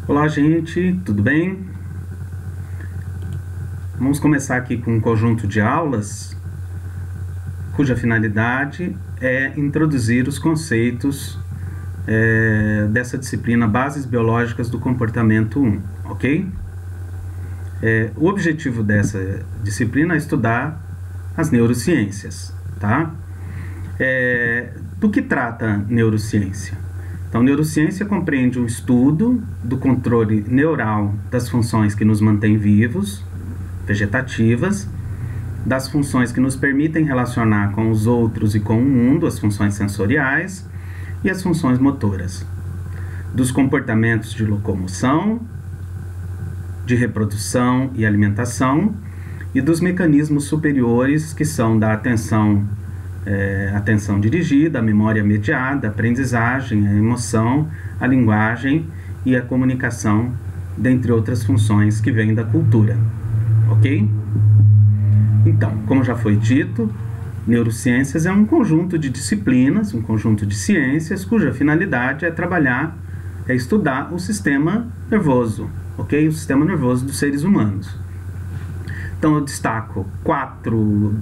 Olá, gente, tudo bem? Vamos começar aqui com um conjunto de aulas cuja finalidade é introduzir os conceitos dessa disciplina Bases Biológicas do Comportamento 1, ok? O objetivo dessa disciplina é estudar as neurociências, tá? Do que trata a neurociência? Então, neurociência compreende o estudo do controle neural das funções que nos mantêm vivos, vegetativas, das funções que nos permitem relacionar com os outros e com o mundo, as funções sensoriais e as funções motoras, dos comportamentos de locomoção, de reprodução e alimentação e dos mecanismos superiores que são da atenção dirigida, a memória mediada, a aprendizagem, a emoção, a linguagem e a comunicação, dentre outras funções que vêm da cultura, ok? Então, como já foi dito, neurociências é um conjunto de disciplinas, um conjunto de ciências cuja finalidade é estudar o sistema nervoso, ok? O sistema nervoso dos seres humanos. Então, eu destaco quatro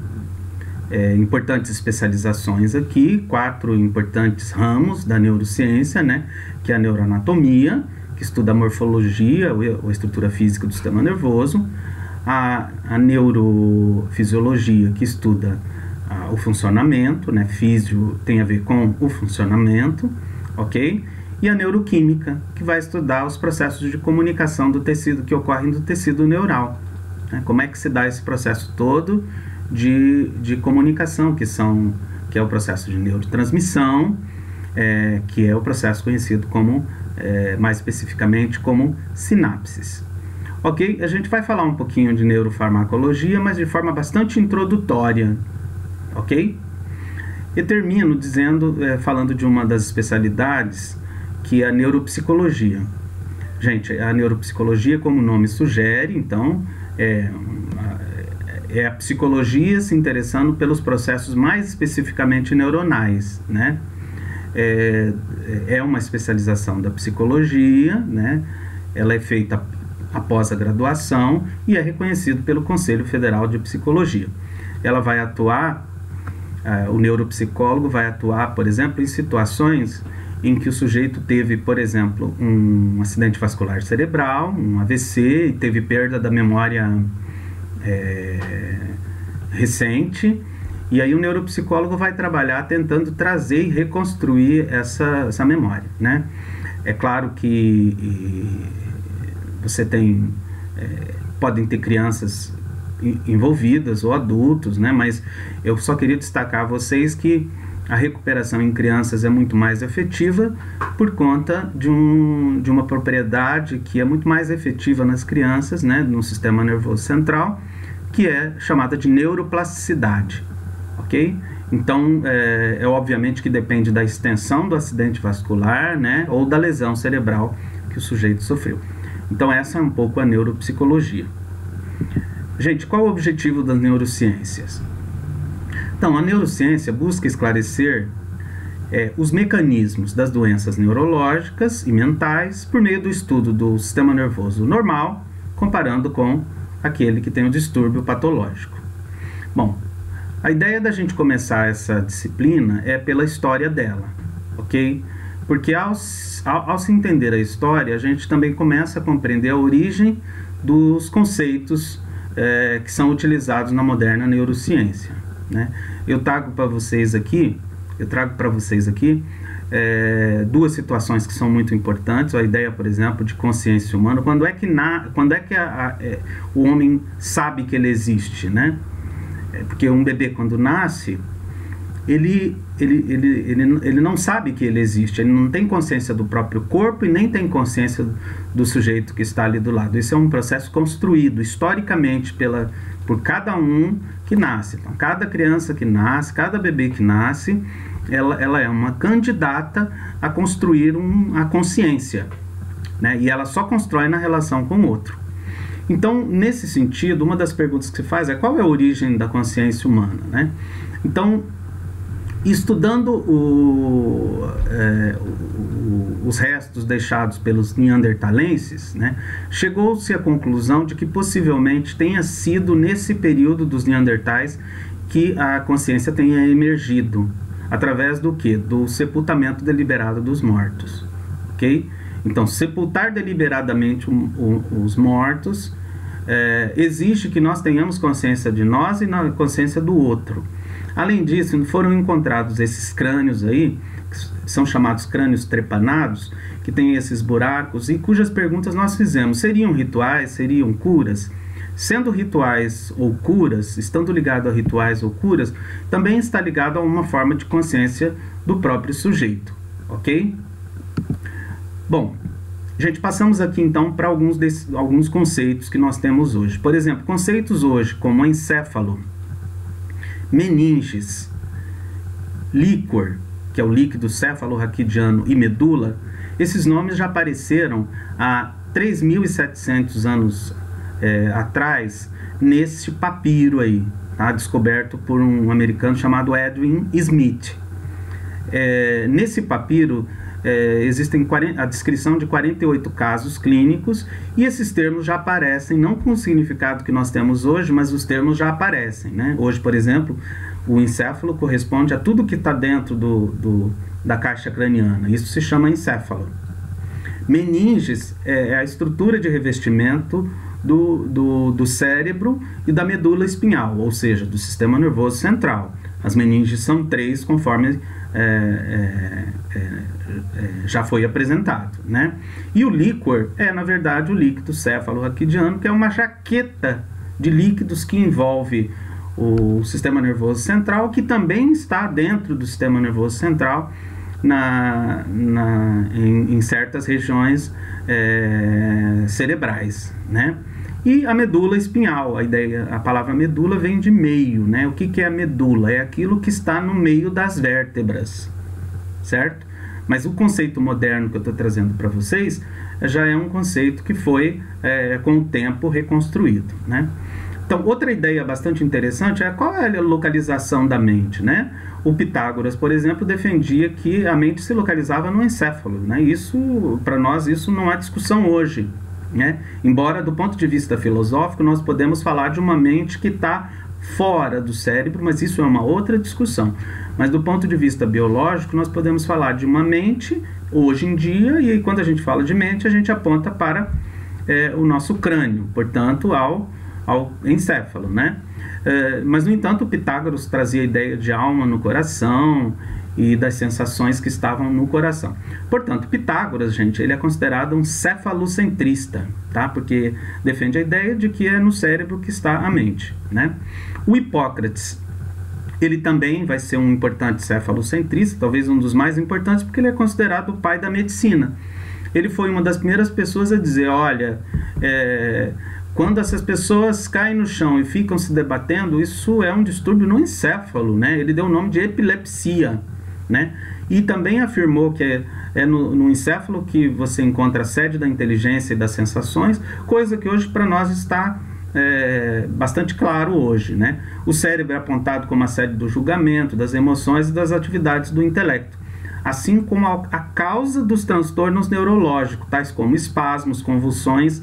importantes especializações aqui, 4 importantes ramos da neurociência, né? Que é a neuroanatomia, que estuda a morfologia ou a estrutura física do sistema nervoso, a neurofisiologia, que estuda o funcionamento, né? Físio tem a ver com o funcionamento, ok? E a neuroquímica, que vai estudar os processos de comunicação do tecido que ocorrem no tecido neural, né? Como é que se dá esse processo todo de comunicação, que é o processo de neurotransmissão, que é o processo conhecido como, mais especificamente, como sinapses. Ok? A gente vai falar um pouquinho de neurofarmacologia, mas de forma bastante introdutória, ok? E termino falando de uma das especialidades, que é a neuropsicologia. Gente, a neuropsicologia, como o nome sugere, então, é a psicologia se interessando pelos processos mais especificamente neuronais, né? É uma especialização da psicologia, né? Ela é feita após a graduação e é reconhecido pelo Conselho Federal de Psicologia. Ela vai atuar, o neuropsicólogo vai atuar, por exemplo, em situações em que o sujeito teve, por exemplo, um acidente vascular cerebral, um AVC, e teve perda da memória recente, e aí o neuropsicólogo vai trabalhar tentando trazer e reconstruir essa memória, né? É claro que você podem ter crianças envolvidas ou adultos, né? Mas eu só queria destacar a vocês que a recuperação em crianças é muito mais efetiva por conta de uma propriedade que é muito mais efetiva nas crianças, né, no sistema nervoso central, que é chamada de neuroplasticidade, ok? Então, obviamente que depende da extensão do acidente vascular, né, ou da lesão cerebral que o sujeito sofreu. Então, essa é um pouco a neuropsicologia. Gente, qual é o objetivo das neurociências? Então, a neurociência busca esclarecer os mecanismos das doenças neurológicas e mentais por meio do estudo do sistema nervoso normal, comparando com aquele que tem o distúrbio patológico. Bom, a ideia da gente começar essa disciplina é pela história dela, ok? Porque ao se entender a história, a gente também começa a compreender a origem dos conceitos que são utilizados na moderna neurociência, né? Eu trago para vocês aqui duas situações que são muito importantes. A ideia, por exemplo, de consciência humana. Quando é que o homem sabe que ele existe, né? Porque um bebê, quando nasce, ele não sabe que ele existe, ele não tem consciência do próprio corpo e nem tem consciência do sujeito que está ali do lado. Isso é um processo construído historicamente por cada um que nasce. Então, cada criança que nasce, cada bebê que nasce, ela é uma candidata a construir a consciência, né? E ela só constrói na relação com o outro. Então, nesse sentido, uma das perguntas que se faz é: qual é a origem da consciência humana, né? Então, Estudando os restos deixados pelos neandertalenses, né, chegou-se à conclusão de que possivelmente tenha sido nesse período dos neandertais que a consciência tenha emergido, através do quê? Do sepultamento deliberado dos mortos, ok? Então, sepultar deliberadamente os mortos exige que nós tenhamos consciência de nós e na consciência do outro. Além disso, foram encontrados esses crânios aí, que são chamados crânios trepanados, que têm esses buracos e cujas perguntas nós fizemos. Seriam rituais? Seriam curas? Sendo rituais ou curas, estando ligado a rituais ou curas, também está ligado a uma forma de consciência do próprio sujeito, ok? Bom, gente, passamos aqui então para alguns conceitos que nós temos hoje. Por exemplo, conceitos hoje como encéfalo, meninges, líquor, que é o líquido céfalo-raquidiano, e medula. Esses nomes já apareceram há 3.700 anos atrás nesse papiro aí, tá? Descoberto por um americano chamado Edwin Smith. Nesse papiro existem a descrição de 48 casos clínicos, e esses termos já aparecem, não com o significado que nós temos hoje, mas os termos já aparecem, né? Hoje, por exemplo, o encéfalo corresponde a tudo que está dentro da caixa craniana. Isso se chama encéfalo. Meninges é a estrutura de revestimento do cérebro e da medula espinhal, ou seja, do sistema nervoso central. As meninges são 3, conforme já foi apresentado, né? E o líquor na verdade, o líquido céfalo-raquidiano, que é uma jaqueta de líquidos que envolve o sistema nervoso central, que também está dentro do sistema nervoso central, em certas regiões cerebrais, né? E a medula espinhal, a palavra medula vem de meio, né? O que é a medula? É aquilo que está no meio das vértebras, certo? Mas o conceito moderno que eu estou trazendo para vocês já é um conceito que foi, com o tempo, reconstruído, né? Então, outra ideia bastante interessante é qual é a localização da mente, né? O Pitágoras, por exemplo, defendia que a mente se localizava no encéfalo, né? Isso, para nós, isso não há discussão hoje, né? Embora, do ponto de vista filosófico, nós podemos falar de uma mente que está fora do cérebro, mas isso é uma outra discussão. Mas do ponto de vista biológico, nós podemos falar de uma mente, hoje em dia, e quando a gente fala de mente, a gente aponta para o nosso crânio, portanto, ao encéfalo, né? Mas, no entanto, o Pitágoras trazia a ideia de alma no coração e das sensações que estavam no coração. Portanto, Pitágoras, gente, ele é considerado um cefalocentrista, tá? Porque defende a ideia de que é no cérebro que está a mente, né? O Hipócrates, ele também vai ser um importante cefalocentrista, talvez um dos mais importantes, porque ele é considerado o pai da medicina. Ele foi uma das primeiras pessoas a dizer, olha, quando essas pessoas caem no chão e ficam se debatendo, isso é um distúrbio no encéfalo, né? Ele deu o nome de epilepsia, né? E também afirmou que é no encéfalo que você encontra a sede da inteligência e das sensações, coisa que hoje para nós está bastante claro hoje, né? O cérebro é apontado como a sede do julgamento, das emoções e das atividades do intelecto, assim como a causa dos transtornos neurológicos, tais como espasmos, convulsões,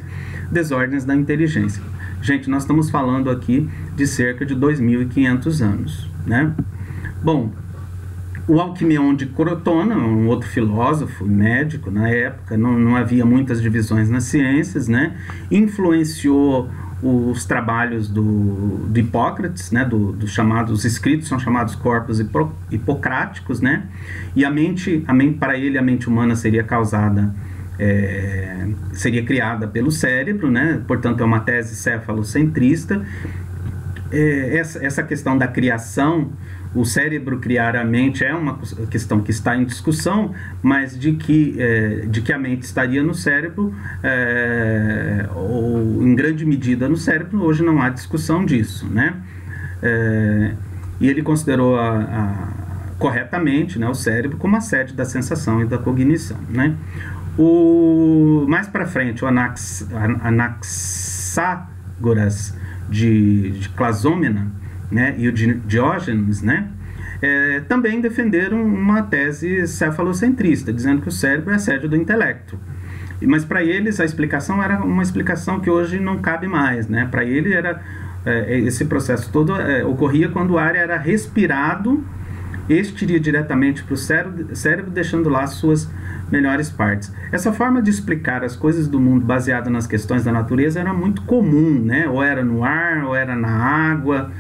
desordens da inteligência. Gente, nós estamos falando aqui de cerca de 2.500 anos, né? Bom, o Alquimion de Crotona, um outro filósofo, médico na época, não havia muitas divisões nas ciências, né? Influenciou os trabalhos do Hipócrates, né? Os escritos são chamados corpos hipocráticos, né? E para ele, a mente humana seria causada, seria criada pelo cérebro, né? Portanto, é uma tese cefalocentrista. Essa questão da criação, o cérebro criar a mente, é uma questão que está em discussão, mas de que a mente estaria no cérebro, ou em grande medida no cérebro, hoje não há discussão disso, né? E ele considerou corretamente, né, o cérebro como a sede da sensação e da cognição, né? Mais para frente, o Anaxágoras de Clasômena, né, e o Diógenes, né, também defenderam uma tese cefalocentrista, dizendo que o cérebro é a sede do intelecto. Mas para eles a explicação era uma explicação que hoje não cabe mais, né? Para ele era esse processo todo ocorria quando o ar era respirado, este iria diretamente para o cérebro, deixando lá as suas melhores partes. Essa forma de explicar as coisas do mundo baseada nas questões da natureza era muito comum, né? Ou era no ar, ou era na água,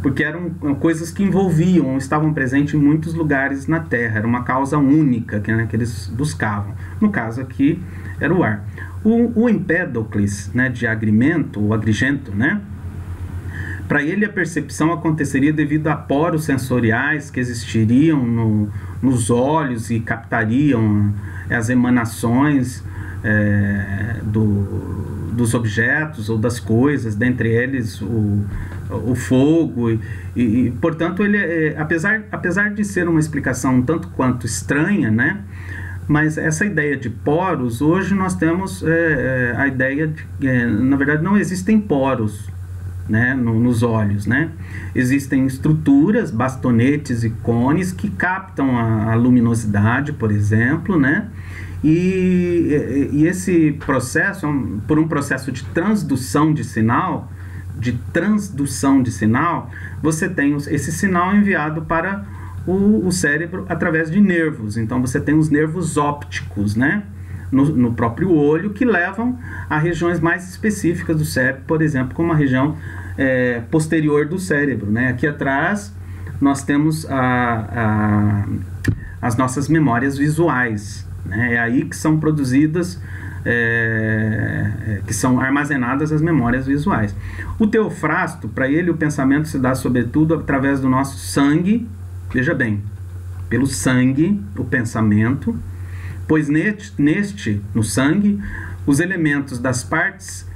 porque eram coisas que envolviam, estavam presentes em muitos lugares na Terra. Era uma causa única que eles buscavam. No caso aqui, era o ar. O Empédocles, né, de Agrimento, o Agrigento, né? Para ele a percepção aconteceria devido a poros sensoriais que existiriam nos olhos e captariam as emanações dos objetos ou das coisas, dentre eles o fogo, e portanto ele apesar de ser uma explicação um tanto quanto estranha, né? Mas essa ideia de poros, hoje nós temos a ideia de que, na verdade, não existem poros, né, nos olhos, né? Existem estruturas, bastonetes e cones que captam a luminosidade, por exemplo, né? E esse processo, por um processo de transdução de sinal, você tem esse sinal enviado para o cérebro através de nervos. Então você tem os nervos ópticos, né? No próprio olho, que levam a regiões mais específicas do cérebro, por exemplo, como a região posterior do cérebro, né? Aqui atrás nós temos as nossas memórias visuais, né? É aí que são produzidas, que são armazenadas as memórias visuais. O Teofrasto, para ele, o pensamento se dá sobretudo através do nosso sangue, veja bem, pelo sangue, o pensamento, pois no sangue, os elementos das partes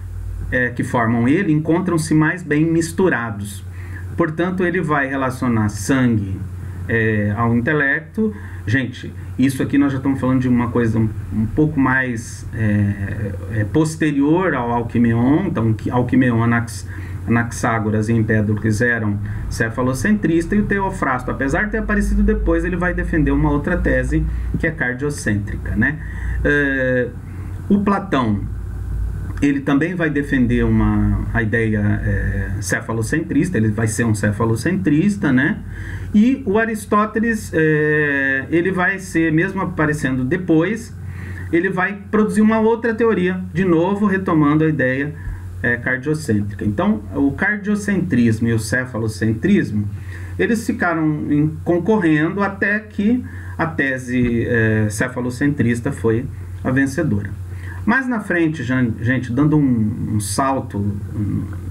que formam ele encontram-se mais bem misturados. Portanto, ele vai relacionar sangue ao intelecto. Gente, isso aqui nós já estamos falando de uma coisa um pouco mais posterior ao Alquimeon. Então, Alquimeon, Anaxágoras e Empédocles eram cefalocentristas, e o Teofrasto, apesar de ter aparecido depois, ele vai defender uma outra tese que é cardiocêntrica, né? O Platão, ele também vai defender a ideia cefalocentrista, ele vai ser um cefalocentrista, né? E o Aristóteles, ele vai ser, mesmo aparecendo depois, ele vai produzir uma outra teoria, de novo retomando a ideia cardiocêntrica. Então, o cardiocentrismo e o cefalocentrismo, eles ficaram concorrendo até que a tese cefalocentrista foi a vencedora. Mais na frente, gente, dando um salto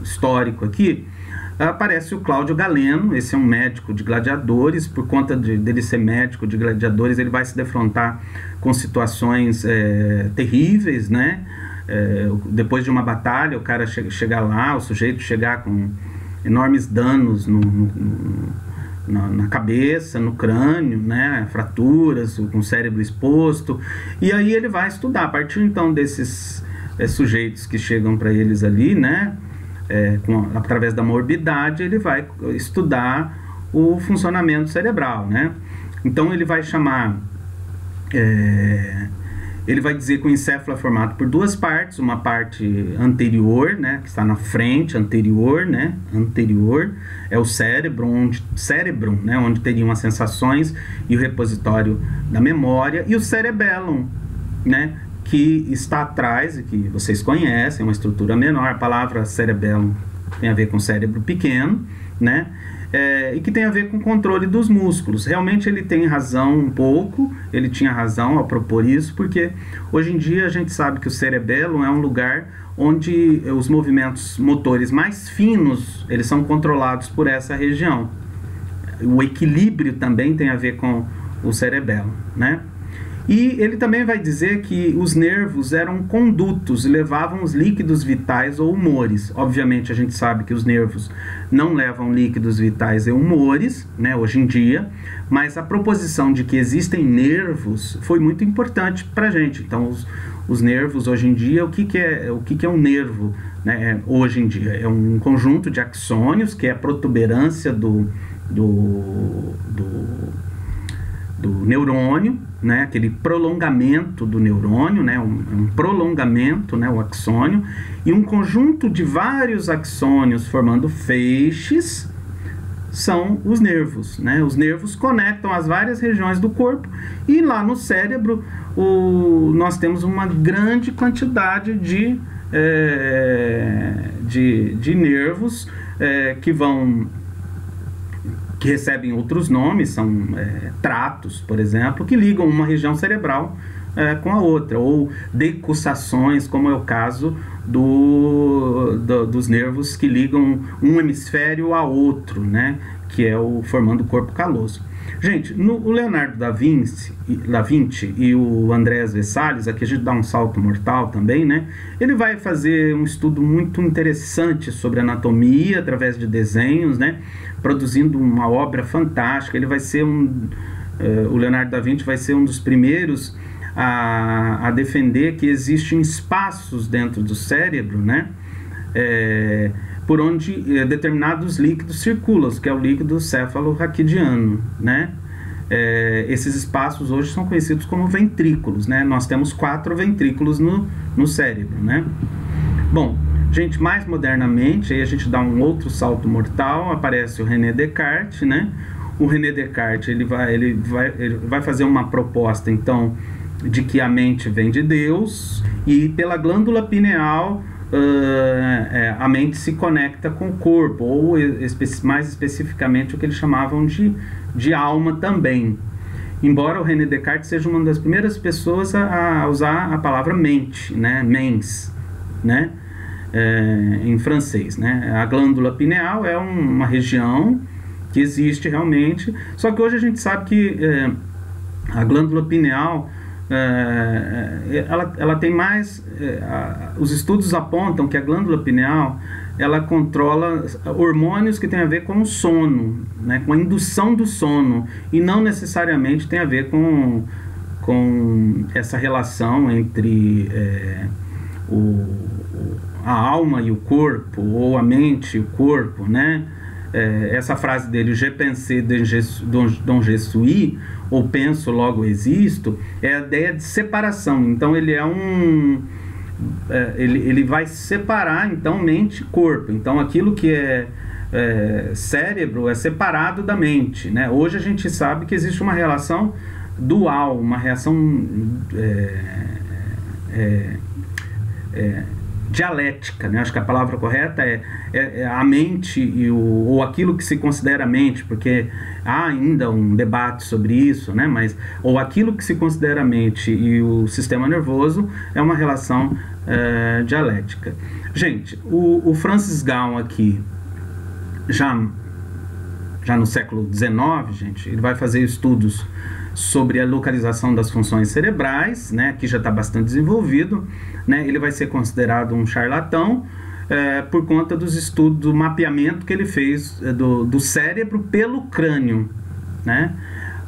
histórico aqui, aparece o Cláudio Galeno. Esse é um médico de gladiadores. Por conta dele ser médico de gladiadores, ele vai se defrontar com situações terríveis, né? Depois de uma batalha, o cara chegar lá, o sujeito chegar com enormes danos na cabeça, no crânio, né, fraturas, com o cérebro exposto, e aí ele vai estudar. A partir então desses sujeitos que chegam para eles ali, né, através da morbidade, ele vai estudar o funcionamento cerebral, né. Então ele vai chamar... ele vai dizer que o encéfalo é formado por duas partes, uma parte anterior, né, que está na frente, anterior, né, anterior, é o cérebro, né, onde teriam as sensações e o repositório da memória, e o cerebellum, né, que está atrás, e que vocês conhecem, uma estrutura menor. A palavra cerebellum tem a ver com cérebro pequeno, né, e que tem a ver com o controle dos músculos. Realmente ele tem razão um pouco, ele tinha razão ao propor isso, porque hoje em dia a gente sabe que o cerebelo é um lugar onde os movimentos motores mais finos, eles são controlados por essa região. O equilíbrio também tem a ver com o cerebelo, né? E ele também vai dizer que os nervos eram condutos, levavam os líquidos vitais ou humores. Obviamente a gente sabe que os nervos não levam líquidos vitais e humores, né, hoje em dia, mas a proposição de que existem nervos foi muito importante para a gente. Então os nervos hoje em dia, o que é um nervo, né, hoje em dia? É um conjunto de axônios, que é a protuberância do do neurônio, né, aquele prolongamento do neurônio, né, um prolongamento, né, o axônio, e um conjunto de vários axônios formando feixes são os nervos, né? Os nervos conectam as várias regiões do corpo, e lá no cérebro nós temos uma grande quantidade de nervos que recebem outros nomes, são tratos, por exemplo, que ligam uma região cerebral com a outra, ou decussações, como é o caso dos nervos que ligam um hemisfério a outro, né, que é formando o corpo caloso. Gente, o Leonardo da Vinci e o Andrés Vesalius, aqui a gente dá um salto mortal também, né? Ele vai fazer um estudo muito interessante sobre anatomia através de desenhos, né? Produzindo uma obra fantástica. Ele vai ser o Leonardo da Vinci vai ser um dos primeiros a defender que existem espaços dentro do cérebro, né? Por onde determinados líquidos circulam, que é o líquido céfalo-raquidiano, né? Esses espaços hoje são conhecidos como ventrículos, né? Nós temos 4 ventrículos no cérebro, né? Bom, gente, mais modernamente, aí a gente dá um outro salto mortal, aparece o René Descartes, né? O René Descartes, ele vai fazer uma proposta, então, de que a mente vem de Deus, e pela glândula pineal a mente se conecta com o corpo, ou mais especificamente o que eles chamavam de alma também. Embora o René Descartes seja uma das primeiras pessoas a usar a palavra mente, né? Mens, né? Em francês, né? A glândula pineal é uma região que existe realmente, só que hoje a gente sabe que a glândula pineal ela tem mais os estudos apontam que a glândula pineal ela controla hormônios que tem a ver com o sono, né, com a indução do sono, e não necessariamente tem a ver com essa relação entre a alma e o corpo, ou a mente e o corpo, né? Essa frase dele, je pensais donc je suis, ou penso logo existo, é a ideia de separação. Então ele ele vai separar então mente e corpo. Então aquilo que é cérebro é separado da mente, né? Hoje a gente sabe que existe uma relação dual, uma reação dialética, né? Acho que a palavra correta é a mente ou aquilo que se considera mente, porque há ainda um debate sobre isso, né? Ou aquilo que se considera mente e o sistema nervoso é uma relação dialética. Gente, o Francis Galton aqui, já no século XIX, gente, ele vai fazer estudos sobre a localização das funções cerebrais, né, que já está bastante desenvolvido, né? Ele vai ser considerado um charlatão por conta dos estudos, do mapeamento que ele fez do cérebro pelo crânio, né?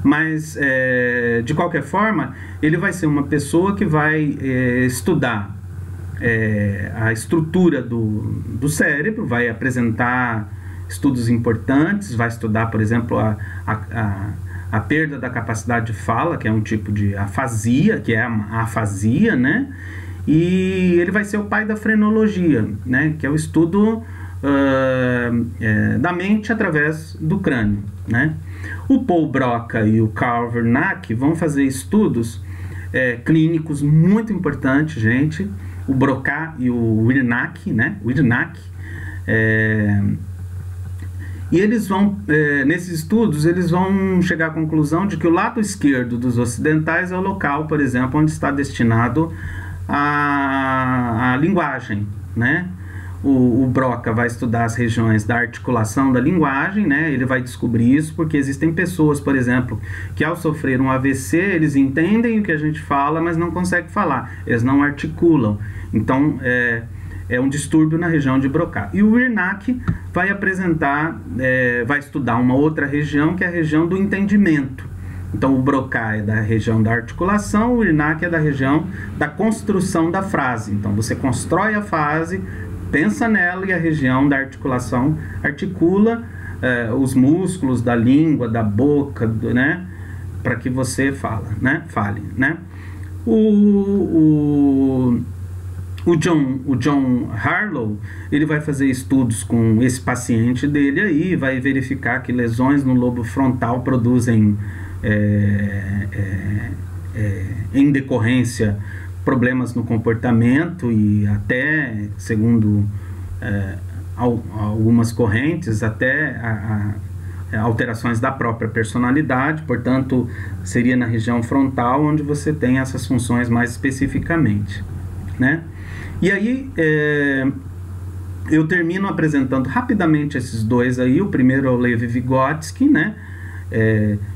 Mas, de qualquer forma, ele vai ser uma pessoa que vai estudar a estrutura do cérebro, vai apresentar estudos importantes, vai estudar, por exemplo, a perda da capacidade de fala, que é um tipo de afasia, que é a afasia, né? E ele vai ser o pai da frenologia, né? Que é o estudo da mente através do crânio, né? O Paul Broca e o Carl Wernicke vão fazer estudos clínicos muito importantes, gente. O Broca e o Wernicke, né? E eles vão, nesses estudos, eles vão chegar à conclusão de que o lado esquerdo dos ocidentais é o local, por exemplo, onde está destinado a linguagem, né? O Broca vai estudar as regiões da articulação da linguagem, né? Ele vai descobrir isso porque existem pessoas, por exemplo, que ao sofrer um AVC, eles entendem o que a gente fala, mas não conseguem falar, eles não articulam. Então, é um distúrbio na região de Broca. E o Wernicke vai vai estudar uma outra região, que é a região do entendimento. Então, o Broca é da região da articulação, o Wernicke é da região da construção da frase. Então, você constrói a frase, pensa nela, e a região da articulação articula os músculos da língua, da boca, né? Para que você fale, né? O John Harlow, ele vai fazer estudos com esse paciente dele aí, vai verificar que lesões no lobo frontal produzem, em decorrência, problemas no comportamento e até, segundo algumas correntes, até alterações da própria personalidade. Portanto, seria na região frontal onde você tem essas funções mais especificamente, né? E aí, eu termino apresentando rapidamente esses dois aí. O primeiro é o Lev Vygotsky, né?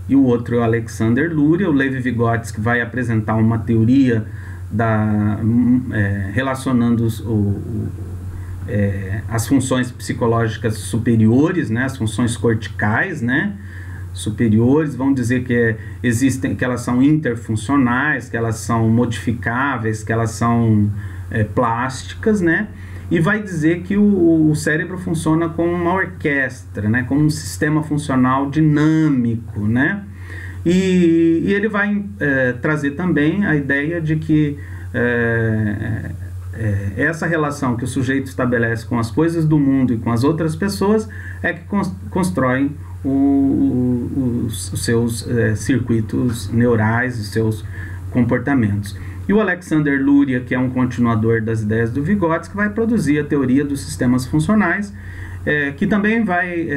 E o outro é o Alexander Luria. O Lev Vygotsky vai apresentar uma teoria relacionando as funções psicológicas superiores, né? As funções corticais, né? Superiores, vão dizer que que elas são interfuncionais, que elas são modificáveis, que elas são plásticas, né? E vai dizer que o cérebro funciona como uma orquestra, né? Como um sistema funcional dinâmico, né? E ele vai trazer também a ideia de que essa relação que o sujeito estabelece com as coisas do mundo e com as outras pessoas é que constroem os seus circuitos neurais, os seus comportamentos. E o Alexander Luria, que é um continuador das ideias do Vygotsky, vai produzir a teoria dos sistemas funcionais, que também vai...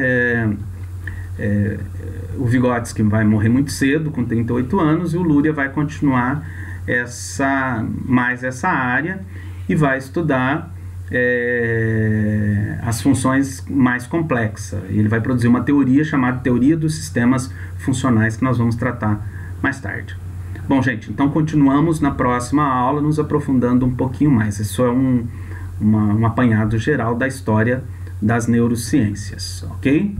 o Vygotsky vai morrer muito cedo, com 38 anos, e o Luria vai continuar mais essa área e vai estudar as funções mais complexas. E ele vai produzir uma teoria chamada Teoria dos Sistemas Funcionais, que nós vamos tratar mais tarde. Bom, gente, então continuamos na próxima aula, nos aprofundando um pouquinho mais. Isso é um apanhado geral da história das neurociências, ok?